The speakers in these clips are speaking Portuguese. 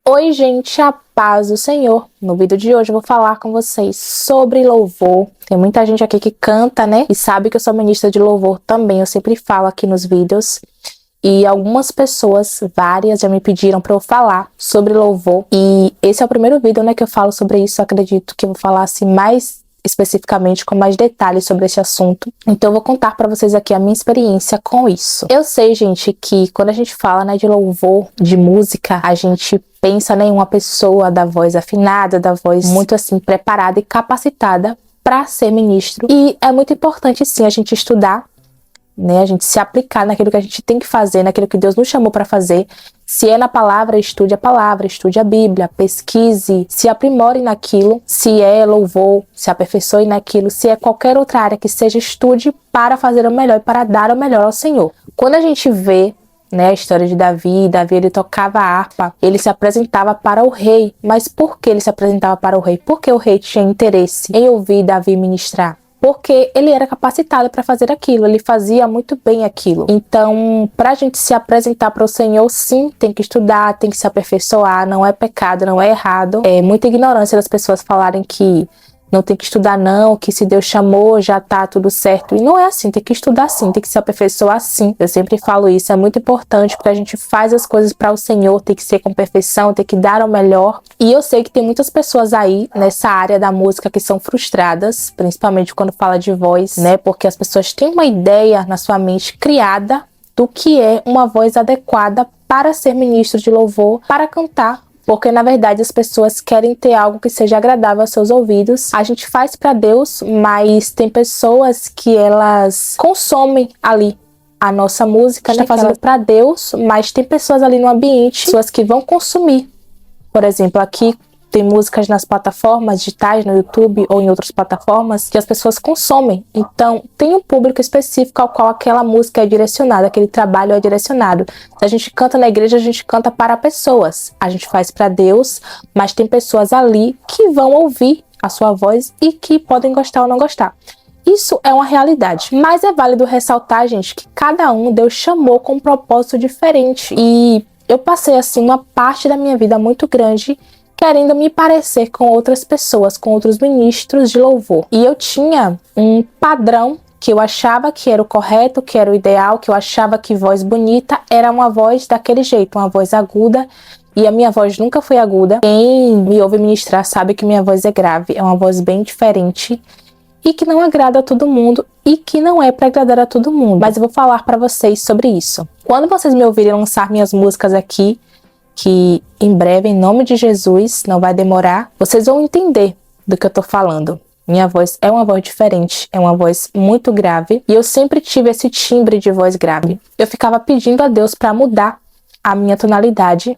Oi, gente, a paz do Senhor. No vídeo de hoje eu vou falar com vocês sobre louvor. Tem muita gente aqui que canta, né? E sabe que eu sou ministra de louvor também. Eu sempre falo aqui nos vídeos. E algumas pessoas, várias, já me pediram para eu falar sobre louvor. E esse é o primeiro vídeo, né, que eu falo sobre isso. Eu acredito que eu vou falar assim mais especificamente, com mais detalhes sobre esse assunto. Então eu vou contar para vocês aqui a minha experiência com isso. Eu sei, gente, que quando a gente fala, né, de louvor, de música, a gente pensa, né, em uma pessoa da voz afinada, da voz muito assim preparada e capacitada para ser ministro. E é muito importante sim a gente estudar, né, a gente se aplicar naquilo que a gente tem que fazer, naquilo que Deus nos chamou para fazer. Se é na palavra, estude a Bíblia, pesquise, se aprimore naquilo. Se é louvor, se aperfeiçoe naquilo. Se é qualquer outra área que seja, estude para fazer o melhor e para dar o melhor ao Senhor. Quando a gente vê, né, a história de Davi ele tocava a harpa, ele se apresentava para o rei. Mas por que ele se apresentava para o rei? Porque o rei tinha interesse em ouvir Davi ministrar. Porque ele era capacitado para fazer aquilo, ele fazia muito bem aquilo. Então, para a gente se apresentar para o Senhor, sim, tem que estudar, tem que se aperfeiçoar, não é pecado, não é errado. É muita ignorância das pessoas falarem que não tem que estudar não, que se Deus chamou já tá tudo certo. E não é assim, tem que estudar sim, tem que se aperfeiçoar sim. Eu sempre falo isso, é muito importante porque a gente faz as coisas para o Senhor, tem que ser com perfeição, tem que dar o melhor. E eu sei que tem muitas pessoas aí nessa área da música que são frustradas, principalmente quando fala de voz, né? Porque as pessoas têm uma ideia na sua mente criada do que é uma voz adequada para ser ministro de louvor, para cantar. Porque, na verdade, as pessoas querem ter algo que seja agradável aos seus ouvidos. A gente faz para Deus, mas tem pessoas que elas consomem ali a nossa música, né? Fazendo para Deus, mas tem pessoas ali no ambiente, pessoas que vão consumir. Por exemplo, aqui tem músicas nas plataformas digitais, no YouTube ou em outras plataformas, que as pessoas consomem. Então, tem um público específico ao qual aquela música é direcionada, aquele trabalho é direcionado. Se a gente canta na igreja, a gente canta para pessoas. A gente faz para Deus, mas tem pessoas ali que vão ouvir a sua voz e que podem gostar ou não gostar. Isso é uma realidade. Mas é válido ressaltar, gente, que cada um Deus chamou com um propósito diferente. E eu passei, assim, uma parte da minha vida muito grande querendo me parecer com outras pessoas, com outros ministros de louvor. E eu tinha um padrão que eu achava que era o correto, que era o ideal, que eu achava que voz bonita era uma voz daquele jeito, uma voz aguda. E a minha voz nunca foi aguda. Quem me ouve ministrar sabe que minha voz é grave, é uma voz bem diferente e que não agrada a todo mundo e que não é para agradar a todo mundo. Mas eu vou falar para vocês sobre isso. Quando vocês me ouvirem lançar minhas músicas aqui, que em breve, em nome de Jesus, não vai demorar, vocês vão entender do que eu tô falando. Minha voz é uma voz diferente, é uma voz muito grave, e eu sempre tive esse timbre de voz grave. Eu ficava pedindo a Deus para mudar a minha tonalidade,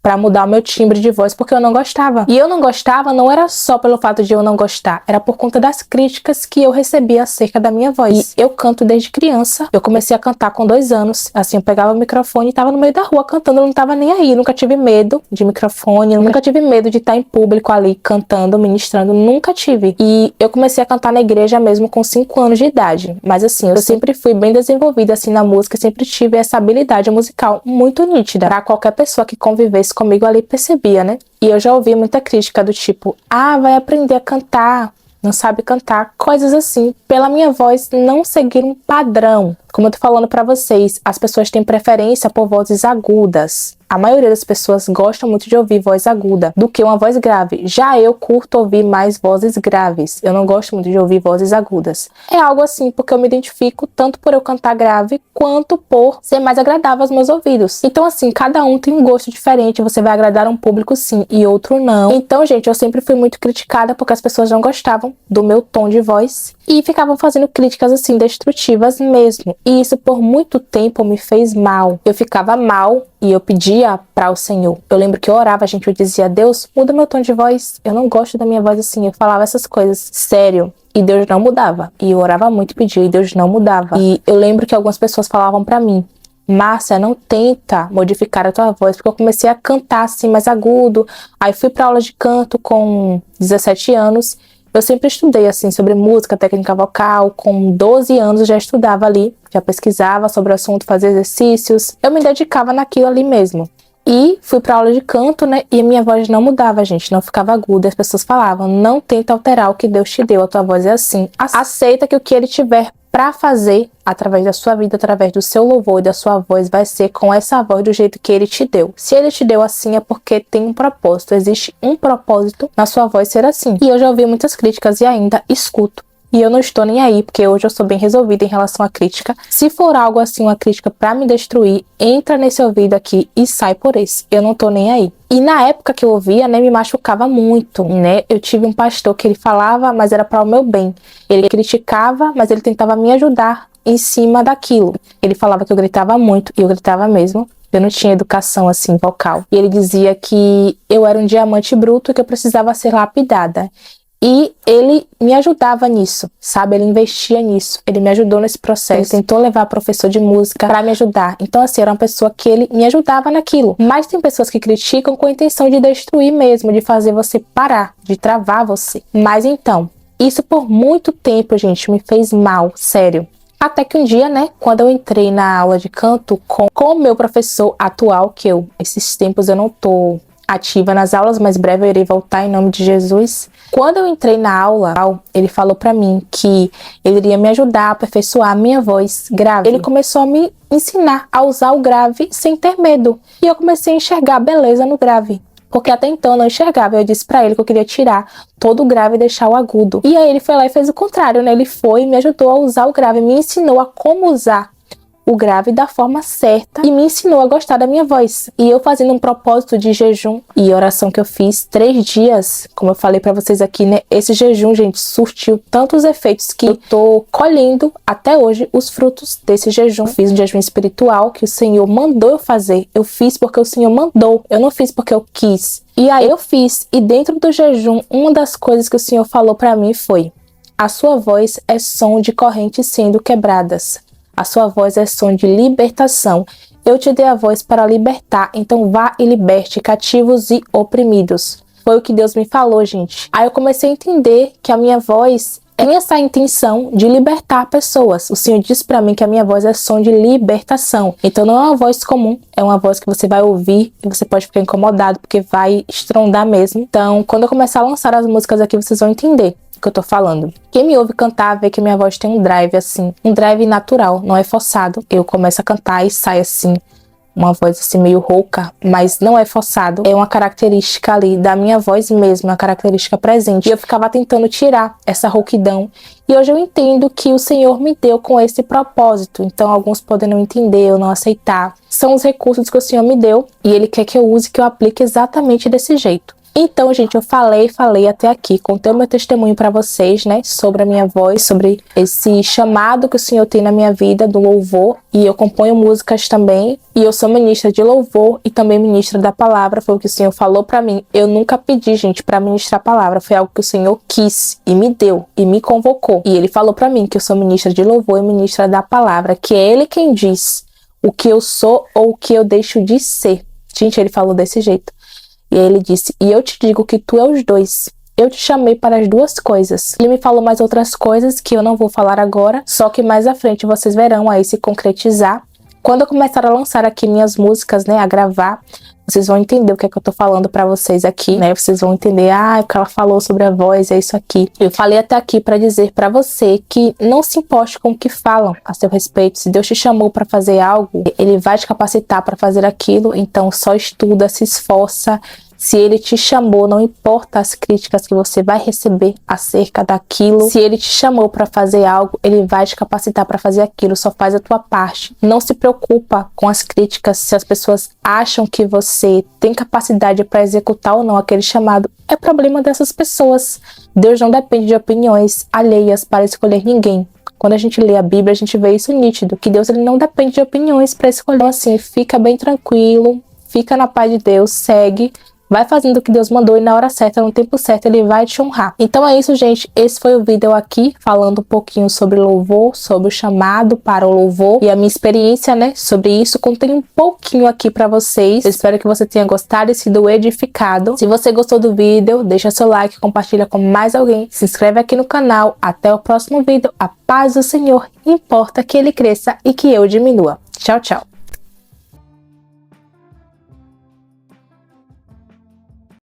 para mudar o meu timbre de voz, porque eu não gostava. E eu não gostava não era só pelo fato de eu não gostar, era por conta das críticas que eu recebia acerca da minha voz. E eu canto desde criança. Eu comecei a cantar com 2 anos. Assim, eu pegava o microfone e tava no meio da rua cantando, eu não tava nem aí. Nunca tive medo de microfone, nunca tive medo de estar em público ali cantando, ministrando, nunca tive. E eu comecei a cantar na igreja mesmo com 5 anos de idade. Mas assim, eu sempre fui bem desenvolvida assim na música, sempre tive essa habilidade musical muito nítida. Pra qualquer pessoa que convivesse comigo ali percebia, né? E eu já ouvi muita crítica do tipo, vai aprender a cantar, não sabe cantar, coisas assim, pela minha voz não seguir um padrão. Como eu tô falando pra vocês, as pessoas têm preferência por vozes agudas. A maioria das pessoas gosta muito de ouvir voz aguda do que uma voz grave. Já eu curto ouvir mais vozes graves. Eu não gosto muito de ouvir vozes agudas. É algo assim porque eu me identifico tanto por eu cantar grave quanto por ser mais agradável aos meus ouvidos. Então assim, cada um tem um gosto diferente. Você vai agradar um público sim e outro não. Então, gente, eu sempre fui muito criticada porque as pessoas não gostavam do meu tom de voz e ficavam fazendo críticas assim destrutivas mesmo. E isso por muito tempo me fez mal. Eu ficava mal e eu pedia para o Senhor. Eu lembro que eu orava, gente, eu dizia, Deus, muda meu tom de voz. Eu não gosto da minha voz assim. Eu falava essas coisas, sério. E Deus não mudava. E eu orava muito e pedia, e Deus não mudava. E eu lembro que algumas pessoas falavam para mim, Márcia, não tenta modificar a tua voz, porque eu comecei a cantar assim mais agudo. Aí fui para aula de canto com 17 anos. Eu sempre estudei assim sobre música, técnica vocal. Com 12 anos eu já estudava ali, já pesquisava sobre o assunto, fazia exercícios. Eu me dedicava naquilo ali mesmo. E fui pra aula de canto, né? E a minha voz não mudava, gente. Não ficava aguda. As pessoas falavam, não tenta alterar o que Deus te deu. A tua voz é assim. Aceita que o que Ele tiver pra fazer, através da sua vida, através do seu louvor e da sua voz, vai ser com essa voz do jeito que Ele te deu. Se Ele te deu assim, é porque tem um propósito. Existe um propósito na sua voz ser assim. E eu já ouvi muitas críticas e ainda escuto. E eu não estou nem aí, porque hoje eu sou bem resolvida em relação à crítica. Se for algo assim, uma crítica pra me destruir, entra nesse ouvido aqui e sai por esse. Eu não tô nem aí. E na época que eu ouvia, né, me machucava muito, né? Eu tive um pastor que ele falava, mas era para o meu bem. Ele criticava, mas ele tentava me ajudar em cima daquilo. Ele falava que eu gritava muito, e eu gritava mesmo. Eu não tinha educação, assim, vocal. E ele dizia que eu era um diamante bruto e que eu precisava ser lapidada. E ele me ajudava nisso, sabe? Ele investia nisso, ele me ajudou nesse processo, ele tentou levar professor de música pra me ajudar. Então, assim, era uma pessoa que ele me ajudava naquilo. Mas tem pessoas que criticam com a intenção de destruir mesmo, de fazer você parar, de travar você. Mas então, isso por muito tempo, gente, me fez mal, sério. Até que um dia, né, quando eu entrei na aula de canto com o meu professor atual, que esses tempos eu não tô ativa nas aulas, mas breve eu irei voltar em nome de Jesus. Quando eu entrei na aula, ele falou pra mim que ele iria me ajudar a aperfeiçoar a minha voz grave. Ele começou a me ensinar a usar o grave sem ter medo. E eu comecei a enxergar a beleza no grave. Porque até então eu não enxergava. Eu disse pra ele que eu queria tirar todo o grave e deixar o agudo. E aí ele foi lá e fez o contrário, né? Ele foi e me ajudou a usar o grave, me ensinou a como usar o grave da forma certa e me ensinou a gostar da minha voz. E eu fazendo um propósito de jejum e oração que eu fiz 3 dias, como eu falei pra vocês aqui, né? Esse jejum, gente, surtiu tantos efeitos que eu tô colhendo até hoje os frutos desse jejum. Eu fiz um jejum espiritual que o Senhor mandou eu fazer. Eu fiz porque o Senhor mandou. Eu não fiz porque eu quis. E aí eu fiz. E dentro do jejum, uma das coisas que o Senhor falou pra mim foi: a sua voz é som de correntes sendo quebradas. A sua voz é som de libertação. Eu te dei a voz para libertar, então vá e liberte cativos e oprimidos. Foi o que Deus me falou, gente. Aí eu comecei a entender que a minha voz tem essa intenção de libertar pessoas. O Senhor disse para mim que a minha voz é som de libertação. Então não é uma voz comum, é uma voz que você vai ouvir e você pode ficar incomodado, porque vai estrondar mesmo. Então, quando eu começar a lançar as músicas aqui, vocês vão entender que eu tô falando. Quem me ouve cantar vê que minha voz tem um drive assim, um drive natural, não é forçado. Eu começo a cantar e sai assim, uma voz assim meio rouca, mas não é forçado. É uma característica ali da minha voz mesmo, uma característica presente. E eu ficava tentando tirar essa rouquidão. E hoje eu entendo que o Senhor me deu com esse propósito. Então alguns podem não entender ou não aceitar. São os recursos que o Senhor me deu e Ele quer que eu use, que eu aplique exatamente desse jeito. Então, gente, eu falei até aqui, contei o meu testemunho pra vocês, né, sobre a minha voz, sobre esse chamado que o Senhor tem na minha vida do louvor, e eu componho músicas também, e eu sou ministra de louvor e também ministra da palavra, foi o que o Senhor falou pra mim. Eu nunca pedi, gente, pra ministrar a palavra, foi algo que o Senhor quis e me deu e me convocou. E Ele falou pra mim que eu sou ministra de louvor e ministra da palavra, que é Ele quem diz o que eu sou ou o que eu deixo de ser. Gente, Ele falou desse jeito. E aí Ele disse, e eu te digo que tu é os dois. Eu te chamei para as duas coisas. Ele me falou mais outras coisas que eu não vou falar agora, só que mais à frente vocês verão aí se concretizar. Quando eu começar a lançar aqui minhas músicas, né, a gravar, vocês vão entender o que é que eu tô falando pra vocês aqui, né? Vocês vão entender, o que ela falou sobre a voz, é isso aqui. Eu falei até aqui pra dizer pra você que não se importe com o que falam a seu respeito. Se Deus te chamou pra fazer algo, Ele vai te capacitar pra fazer aquilo, então só estuda, se esforça. Se Ele te chamou, não importa as críticas que você vai receber acerca daquilo. Se Ele te chamou para fazer algo, Ele vai te capacitar para fazer aquilo. Só faz a tua parte. Não se preocupa com as críticas. Se as pessoas acham que você tem capacidade para executar ou não aquele chamado, é problema dessas pessoas. Deus não depende de opiniões alheias para escolher ninguém. Quando a gente lê a Bíblia, a gente vê isso nítido, que Deus ele não depende de opiniões para escolher. Então, assim, fica bem tranquilo, fica na paz de Deus, segue. Vai fazendo o que Deus mandou e na hora certa, no tempo certo, Ele vai te honrar. Então é isso, gente. Esse foi o vídeo aqui, falando um pouquinho sobre louvor, sobre o chamado para o louvor e a minha experiência, né, sobre isso. Contei um pouquinho aqui pra vocês. Eu espero que você tenha gostado e sido edificado. Se você gostou do vídeo, deixa seu like, compartilha com mais alguém. Se inscreve aqui no canal. Até o próximo vídeo. A paz do Senhor. Importa que Ele cresça e que eu diminua. Tchau, tchau.